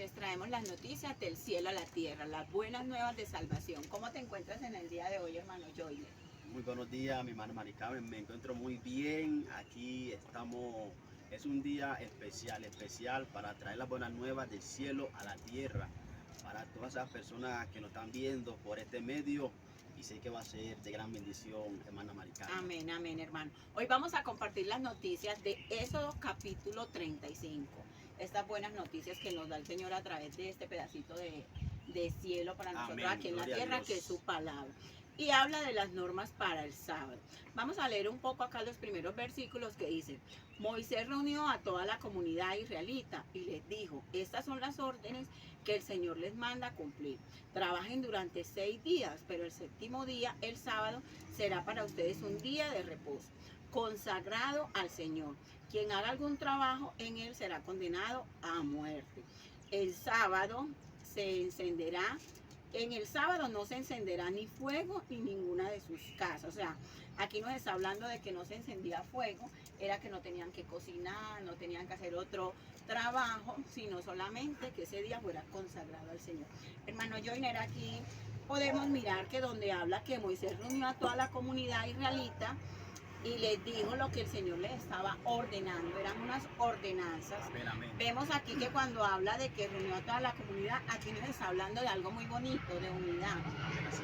les traemos las noticias del cielo a la tierra, las buenas nuevas de salvación. ¿Cómo te encuentras en el día de hoy, hermano Joyner? Muy buenos días, mi hermana Maricarmen. Me encuentro muy bien. Aquí estamos. Es un día especial para traer las buenas nuevas del cielo a la tierra. Para todas esas personas que nos están viendo por este medio. Y sé que va a ser de gran bendición, hermana Maricarmen. Amén, amén, hermano. Hoy vamos a compartir las noticias de Éxodo capítulo 35. Estas buenas noticias que nos da el Señor a través de este pedacito de cielo para nosotros Amén, aquí en la gloria a tierra, Dios. que es su palabra. Y habla de las normas para el sábado. Vamos a leer un poco acá los primeros versículos que dicen: Moisés reunió a toda la comunidad israelita y les dijo: estas son las órdenes que el Señor les manda cumplir. Trabajen durante 6 días, pero el séptimo día, el sábado, será para ustedes un día de reposo, consagrado al Señor. Quien haga algún trabajo en él será condenado a muerte. El sábado se encenderá En el sábado no se encenderá ni fuego ni ninguna de sus casas. O sea, aquí nos está hablando de que no se encendía fuego, era que no tenían que cocinar, no tenían que hacer otro trabajo, sino solamente que ese día fuera consagrado al Señor. Hermano Joyner, aquí podemos mirar que donde habla que Moisés reunió a toda la comunidad israelita y les dijo lo que el Señor les estaba ordenando, eran unas ordenanzas. Amén, amén. Vemos aquí que cuando habla de que reunió a toda la comunidad, aquí nos está hablando de algo muy bonito, de unidad.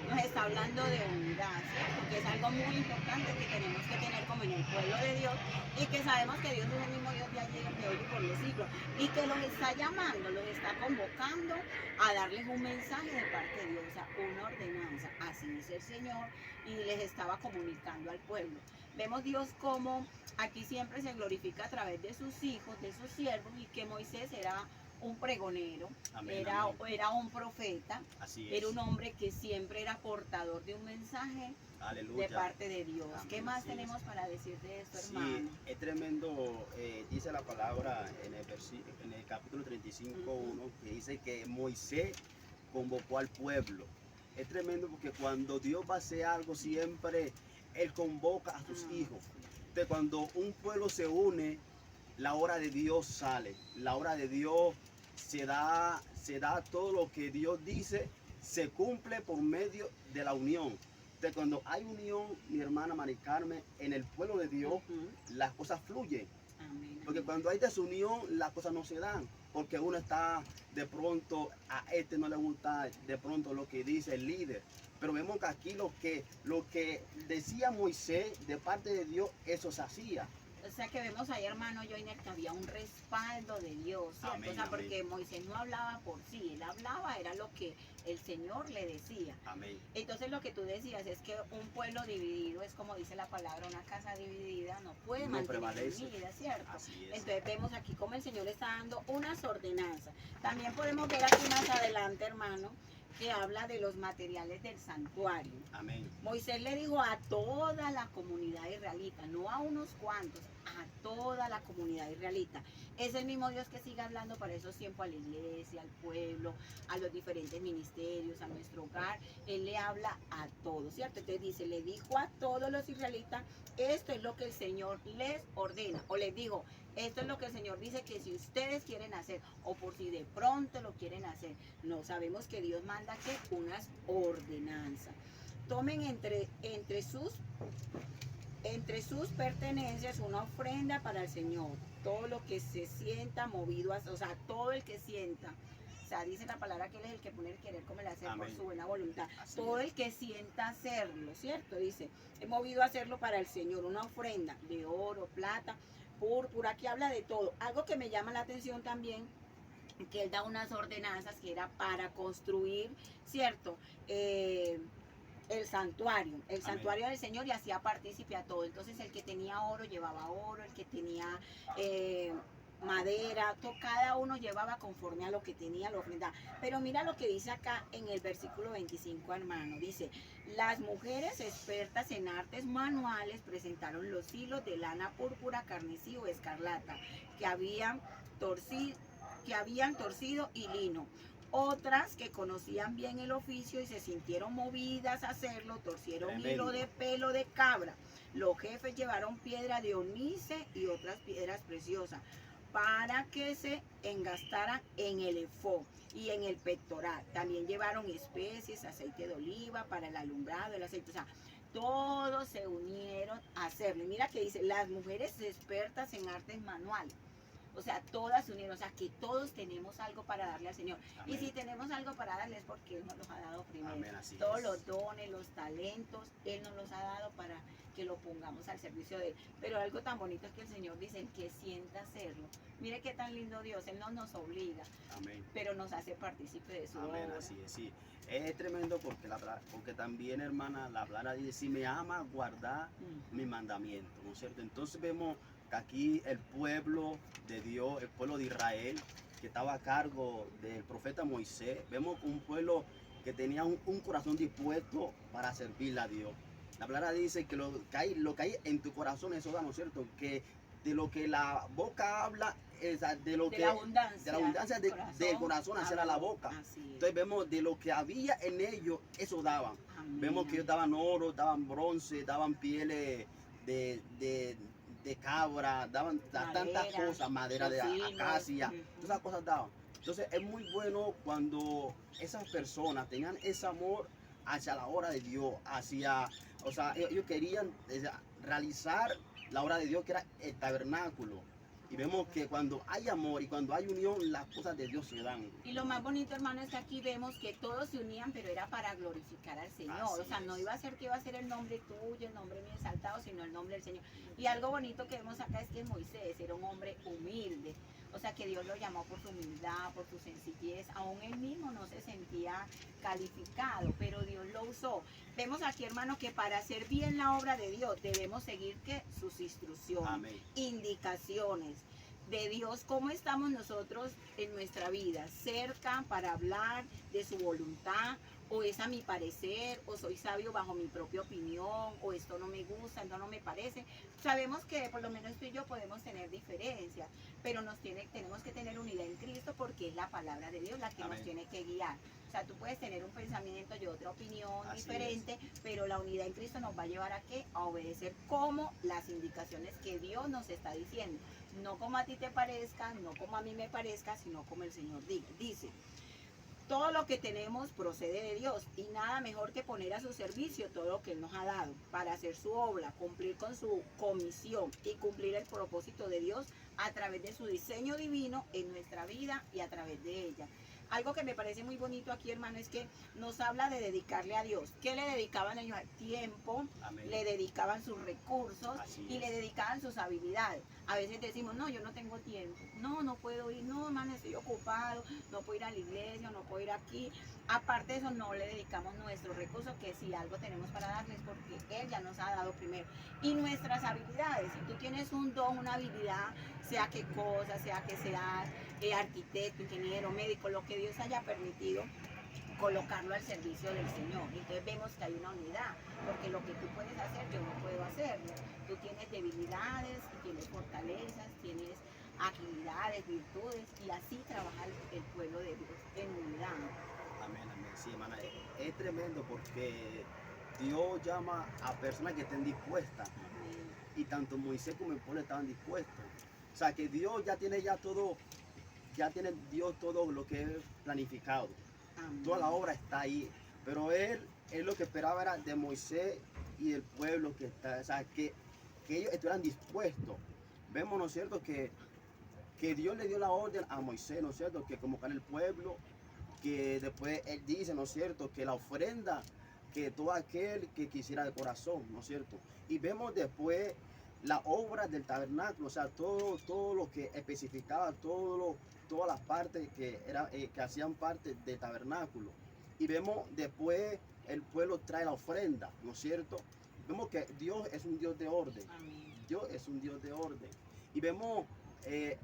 Nos está hablando de unidad, ¿cierto? Que es algo muy importante que tenemos que tener como en el pueblo de Dios, y que sabemos que Dios es el mismo Dios de ayer, de hoy y por los siglos, y que los está llamando, los está convocando a darles un mensaje de parte de Dios, o sea, una ordenanza. Así dice el Señor, y les estaba comunicando al pueblo. Vemos Dios como aquí siempre se glorifica a través de sus hijos, de sus siervos, y que Moisés era un pregonero, Amén, era un profeta, Así es. era un hombre que siempre era portador de un mensaje Aleluya. de parte de Dios. Amén, ¿Qué más así tenemos es. para decir de esto, Sí, hermano? es tremendo, dice la palabra en el capítulo 35:1, que dice que Moisés convocó al pueblo. Es tremendo porque cuando Dios va a hacer algo, siempre Él convoca a sus hijos. Entonces, cuando un pueblo se une, la obra de Dios sale. La obra de Dios se da todo lo que Dios dice, se cumple por medio de la unión. Entonces, cuando hay unión, mi hermana Mari Carmen, en el pueblo de Dios, las cosas fluyen. Amén. Porque cuando hay desunión, las cosas no se dan. Porque uno está de pronto, a este no le gusta de pronto lo que dice el líder. Pero vemos que aquí lo que decía Moisés de parte de Dios, eso se hacía. O sea que vemos ahí, hermano Joyner, que había un respaldo de Dios, ¿cierto? Amén, O sea, amén. porque Moisés no hablaba por sí, él hablaba, era lo que el Señor le decía. Amén. Entonces lo que tú decías es que un pueblo dividido es como dice la palabra, una casa dividida no puede No mantener prevalece. unida, ¿cierto? Así es. Entonces vemos aquí como el Señor está dando unas ordenanzas. También podemos ver aquí más adelante, hermano, que habla de los materiales del santuario. Amén. Moisés le dijo a toda la comunidad israelita, no a unos cuantos, a toda la comunidad israelita. Es el mismo Dios que sigue hablando para esos tiempos a la iglesia, al pueblo, a los diferentes ministerios, a nuestro hogar. Él le habla a todos, ¿cierto? Entonces dice, le dijo a todos los israelitas, esto es lo que el Señor les ordena. O les dijo, esto es lo que el Señor dice que si ustedes quieren hacer, o por si de pronto lo quieren hacer. No, sabemos que Dios manda que unas ordenanzas. Tomen entre sus pertenencias una ofrenda para el Señor. Todo lo que se sienta movido, o sea, todo el que sienta. O sea, dice la palabra que Él es el que pone el querer como el hacer. Amén. Por su buena voluntad. Así todo es. el que sienta hacerlo, ¿cierto? Dice, he movido a hacerlo para el Señor, una ofrenda de oro, plata, púrpura. Aquí habla de todo. Algo que me llama la atención también, que Él da unas ordenanzas que era para construir, ¿cierto? El santuario del Señor, y hacía partícipe a todo. Entonces el que tenía oro llevaba oro, el que tenía madera, cada uno llevaba conforme a lo que tenía la ofrenda. Pero mira lo que dice acá en el versículo 25, hermano. Dice, las mujeres expertas en artes manuales presentaron los hilos de lana púrpura, carmesí o escarlata que habían torcido y lino. Otras que conocían bien el oficio y se sintieron movidas a hacerlo, torcieron Tremendo. hilo de pelo de cabra. Los jefes llevaron piedra de onice y otras piedras preciosas. para que se engastaran en el efod y en el pectoral. También llevaron especies, aceite de oliva para el alumbrado, el aceite, o sea, todos se unieron a hacerlo. Y mira que dice, las mujeres expertas en artes manuales. O sea, todas se unieron, o sea, que todos tenemos algo para darle al Señor. Amén. Y si tenemos algo para darle es porque Él nos los ha dado primero. Amén, así Todos es. los dones, los talentos, Él nos los ha dado para que lo pongamos al servicio de Él. Pero algo tan bonito es que el Señor dice que sienta hacerlo. Mire qué tan lindo Dios, Él no nos obliga, Amén. pero nos hace partícipe de su Amén, obra. así es, sí. Es tremendo porque también, hermana, la palabra dice, si me ama, guarda mi mandamiento, ¿no es cierto? Entonces vemos que aquí el pueblo de Dios, el pueblo de Israel, que estaba a cargo del profeta Moisés, vemos un pueblo que tenía un corazón dispuesto para servirle a Dios. La palabra dice que lo que hay en tu corazón, eso da, ¿no es cierto? Que de lo que la boca habla, de lo De que la abundancia del corazón hacia la boca. Así es. Entonces vemos de lo que había en ellos, eso daban. Amén. Vemos que ellos daban oro, daban bronce, daban pieles de cabra, daban tantas cosas, madera de acacia, todas esas cosas daban. Entonces es muy bueno cuando esas personas tenían ese amor hacia la obra de Dios, o sea, ellos querían realizar la obra de Dios, que era el tabernáculo. Y vemos que cuando hay amor y cuando hay unión, las cosas de Dios se dan. Y lo más bonito, hermano, es que aquí vemos que todos se unían, pero era para glorificar al Señor. Así o sea, no es. iba a ser que iba a ser el nombre tuyo, el nombre mío exaltado, sino el nombre del Señor. Y algo bonito que vemos acá es que Moisés era un hombre humilde. O sea, que Dios lo llamó por su humildad, por su sencillez. Aún él mismo no se sentía calificado, pero Dios lo usó. Vemos aquí, hermano, que para hacer bien la obra de Dios debemos seguir ¿qué? Sus instrucciones, Amén. indicaciones de Dios. ¿Cómo estamos nosotros en nuestra vida? ¿Cerca para hablar de su voluntad? ¿O es a mi parecer? ¿O soy sabio bajo mi propia opinión? ¿O esto no me gusta, esto no me parece? Sabemos que por lo menos tú y yo podemos tener diferencias, pero tenemos que tener unidad en Cristo, porque es la palabra de Dios la que Amén. nos tiene que guiar. O sea, tú puedes tener un pensamiento y otra opinión Así diferente, pero la unidad en Cristo nos va a llevar a ¿qué? A obedecer como las indicaciones que Dios nos está diciendo. No como a ti te parezca, no como a mí me parezca, sino como el Señor dice. Todo lo que tenemos procede de Dios, y nada mejor que poner a su servicio todo lo que Él nos ha dado para hacer su obra, cumplir con su comisión y cumplir el propósito de Dios a través de su diseño divino en nuestra vida y a través de ella. Algo que me parece muy bonito aquí, hermano, es que nos habla de dedicarle a Dios. ¿Qué le dedicaban ellos? Tiempo, Amén. le dedicaban sus recursos Así y es. le dedicaban sus habilidades. A veces decimos, no, yo no tengo tiempo, no puedo ir, no, hermano, estoy ocupado, no puedo ir a la iglesia, no puedo ir aquí. Aparte de eso, no le dedicamos nuestros recursos, que si algo tenemos para darles, porque Él ya nos ha dado primero. Y nuestras habilidades, si tú tienes un don, una habilidad, sea que cosa, sea que sea arquitecto, ingeniero, médico, lo que Dios haya permitido, colocarlo al servicio del Señor. Entonces vemos que hay una unidad, porque lo que tú puedes hacer, yo no puedo hacerlo. Tú tienes debilidades, tienes fortalezas, tienes agilidades, virtudes, y así trabaja el pueblo de Dios en unidad. Amén, amén. Sí, hermana, es tremendo porque Dios llama a personas que estén dispuestas. Y tanto Moisés como el pueblo estaban dispuestos. O sea, que Dios ya tiene todo Dios todo lo que es planificado. Amén. Toda la obra está ahí. Pero él lo que esperaba era de Moisés y del pueblo que está, o sea, que ellos estuvieran dispuestos. Vemos, ¿no es cierto?, que Dios le dio la orden a Moisés, ¿no es cierto?, que convocara el pueblo, que después él dice, ¿no es cierto?, que la ofrenda, que todo aquel que quisiera de corazón, ¿no es cierto? Y vemos después la obra del tabernáculo, o sea, todo lo que especificaba, todas las partes que hacían parte del tabernáculo. Y vemos después el pueblo trae la ofrenda, ¿no es cierto? Vemos que Dios es un Dios de orden. Amén. Dios es un Dios de orden. Y vemos,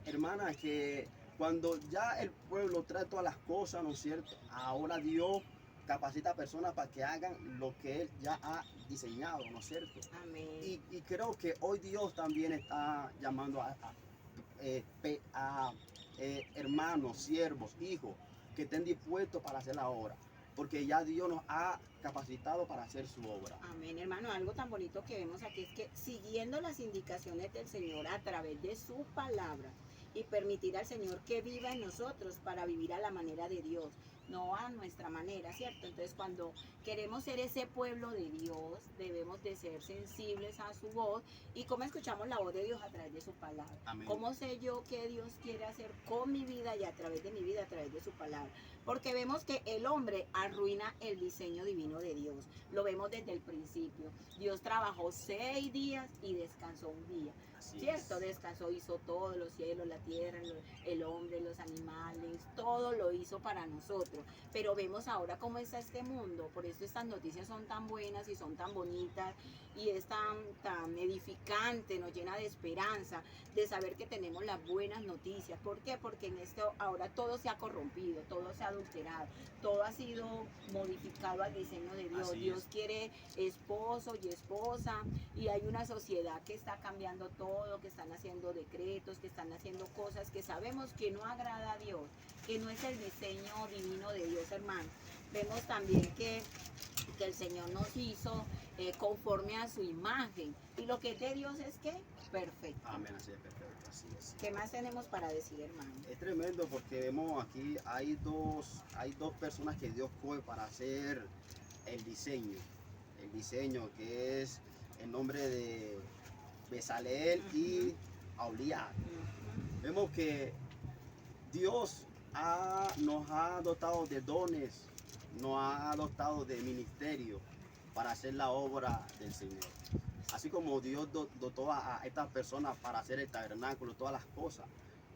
hermana, que cuando ya el pueblo trae todas las cosas, ¿no es cierto?, ahora Dios capacita a personas para que hagan lo que Él ya ha diseñado, ¿no es cierto? Amén. Y creo que hoy Dios también está llamando a hermanos, siervos, hijos, que estén dispuestos para hacer la obra, porque ya Dios nos ha capacitado para hacer su obra. Amén, hermano. Algo tan bonito que vemos aquí es que siguiendo las indicaciones del Señor a través de su palabra y permitir al Señor que viva en nosotros para vivir a la manera de Dios, no a nuestra manera, ¿cierto? Entonces cuando queremos ser ese pueblo de Dios, debemos de ser sensibles a su voz. ¿Y cómo escuchamos la voz de Dios? A través de su palabra. Amén. ¿Cómo sé yo qué Dios quiere hacer con mi vida y a través de mi vida, a través de su palabra? Porque vemos que el hombre arruina el diseño divino de Dios. Lo vemos desde el principio. Dios trabajó 6 días y descansó un día. Así ¿Cierto? es. Descansó, hizo todo, los cielos, la tierra, el hombre, los animales, todo lo hizo para nosotros. Pero vemos ahora cómo está este mundo. Por eso estas noticias son tan buenas y son tan bonitas y es tan edificante, nos llena de esperanza, de saber que tenemos las buenas noticias. ¿Por qué? Porque en esto ahora todo se ha corrompido, todo se ha adulterado, todo ha sido modificado al diseño de Dios. Así Dios es. quiere esposo y esposa y hay una sociedad que está cambiando todo, que están haciendo decretos, que están haciendo cosas que sabemos que no agrada a Dios, que no es el diseño divino de Dios, hermano. Vemos también que el Señor nos hizo conforme a su imagen. Y lo que es de Dios es que perfecto. Amén, así es, perfecto, así es. ¿Qué más tenemos para decir, hermano? Es tremendo porque vemos aquí, hay dos personas que Dios fue para hacer el diseño que es el nombre de Bezaleel y Aholiab. Vemos que Dios nos ha dotado de dones, nos ha dotado de ministerio para hacer la obra del Señor. Así como Dios dotó a estas personas para hacer el tabernáculo, todas las cosas.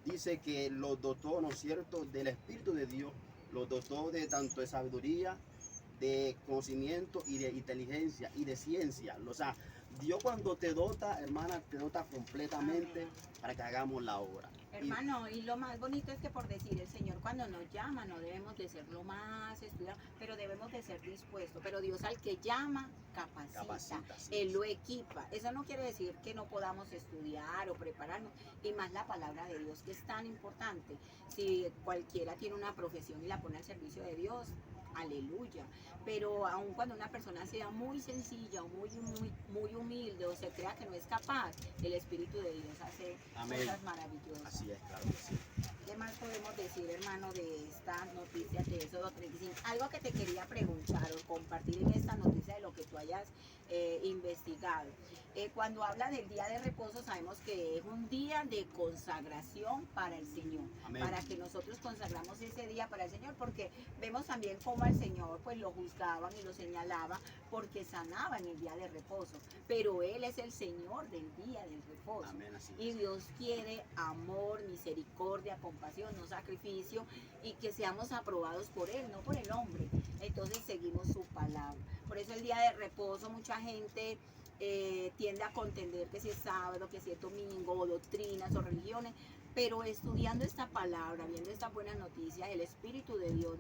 Dice que los dotó, ¿no es cierto?, del Espíritu de Dios, los dotó de tanto de sabiduría, de conocimiento y de inteligencia y de ciencia. O sea, Dios cuando te dota, hermana, te dota completamente para que hagamos la obra. Hermano, y lo más bonito es que por decir el Señor cuando nos llama no debemos de ser lo más estudiados, pero debemos de ser dispuestos. Pero Dios al que llama capacita, Sí, Él lo equipa. Eso no quiere decir que no podamos estudiar o prepararnos, y más la palabra de Dios que es tan importante. Si cualquiera tiene una profesión y la pone al servicio de Dios, aleluya. Pero aun cuando una persona sea muy sencilla o muy humilde o se crea que no es capaz, el Espíritu de Dios hace Amén. cosas maravillosas. Así es, claro que sí. ¿Qué más podemos decir, hermano, de esta noticia de Éxodo 35? Algo que te quería preguntar o compartir en esta noticia de lo que tú hayas investigado. Cuando habla del día de reposo, sabemos que es un día de consagración para el Señor. Amén. Para que nosotros consagramos ese día para el Señor, porque vemos también cómo al Señor pues lo juzgaban y lo señalaban porque sanaba en el día de reposo. Pero Él es el Señor del día del reposo. Amén, así Y es. Dios quiere amor, misericordia, compasión, no sacrificio, y que seamos aprobados por Él, no por el hombre. Entonces seguimos su palabra. Por eso el día de reposo mucha gente tiende a contender que si es sábado, que si es domingo, o doctrinas o religiones, pero estudiando esta palabra, viendo estas buenas noticias, el Espíritu de Dios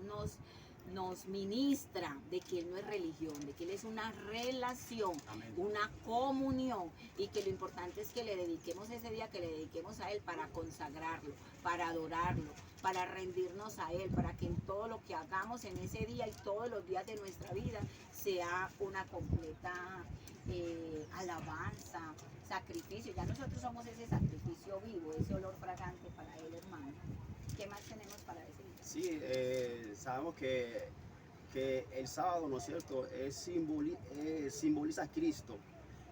nos ministra de que Él no es religión, de que Él es una relación, Amén. una comunión, y que lo importante es que le dediquemos ese día, que le dediquemos a Él para consagrarlo, para adorarlo, para rendirnos a Él, para que en todo lo que hagamos en ese día y todos los días de nuestra vida sea una completa alabanza, sacrificio. Ya nosotros somos ese sacrificio vivo, ese olor fragante para Él, hermano. ¿Qué más tenemos para decir? Sí, sabemos que el sábado, ¿no es cierto?, simboliza a Cristo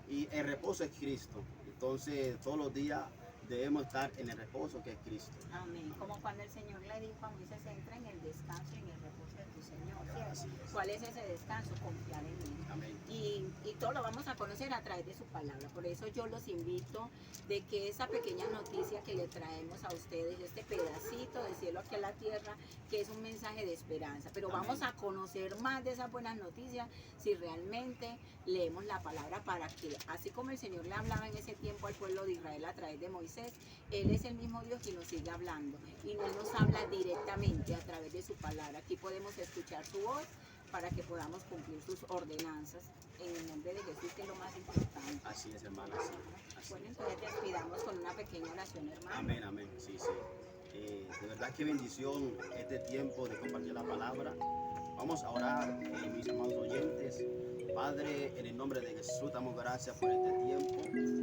y el reposo es Cristo. Entonces, todos los días debemos estar en el reposo que es Cristo. Amén. Como cuando el Señor le dijo a Moisés, entra en el descanso y en el reposo de tu Señor, Así ¿cierto? es. ¿Cuál es ese descanso? Confiar en Él. Amén. Y todo lo vamos a conocer a través de su palabra. Por eso yo los invito de que esa pequeña noticia que le traemos a ustedes, este pedacito de cielo aquí a la tierra, que es un mensaje de esperanza. Pero Amén. vamos a conocer más de esas buenas noticias si realmente leemos la palabra, para que, así como el Señor le hablaba en ese tiempo al pueblo de Israel a través de Moisés, Él es el mismo Dios que nos sigue hablando. Y no nos habla directamente a través de su palabra. Aquí podemos escuchar su voz para que podamos cumplir sus ordenanzas en el nombre de Jesús, que es lo más importante. Así es, hermana. Así Bueno, es. entonces despidamos con una pequeña oración, hermano. Amén, amén. Sí, sí. De verdad qué bendición este tiempo de compartir la palabra. Vamos a orar, mis amados oyentes. Padre, en el nombre de Jesús, damos gracias por este tiempo.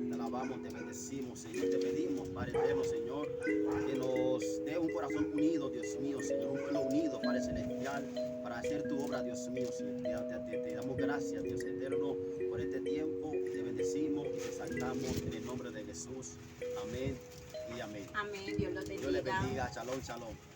Te alabamos, te bendecimos, Señor. Te pedimos, Padre eterno, Señor, que nos dé un corazón unido, Dios mío, Señor. Un pueblo unido, Padre celestial, para hacer tu obra, Dios mío, Señor. Te damos gracias, Dios eterno, por este tiempo. Te bendecimos y te exaltamos en el nombre de Jesús. Amén y amén. Amén. Dios los bendiga. Dios les bendiga. Shalom, shalom.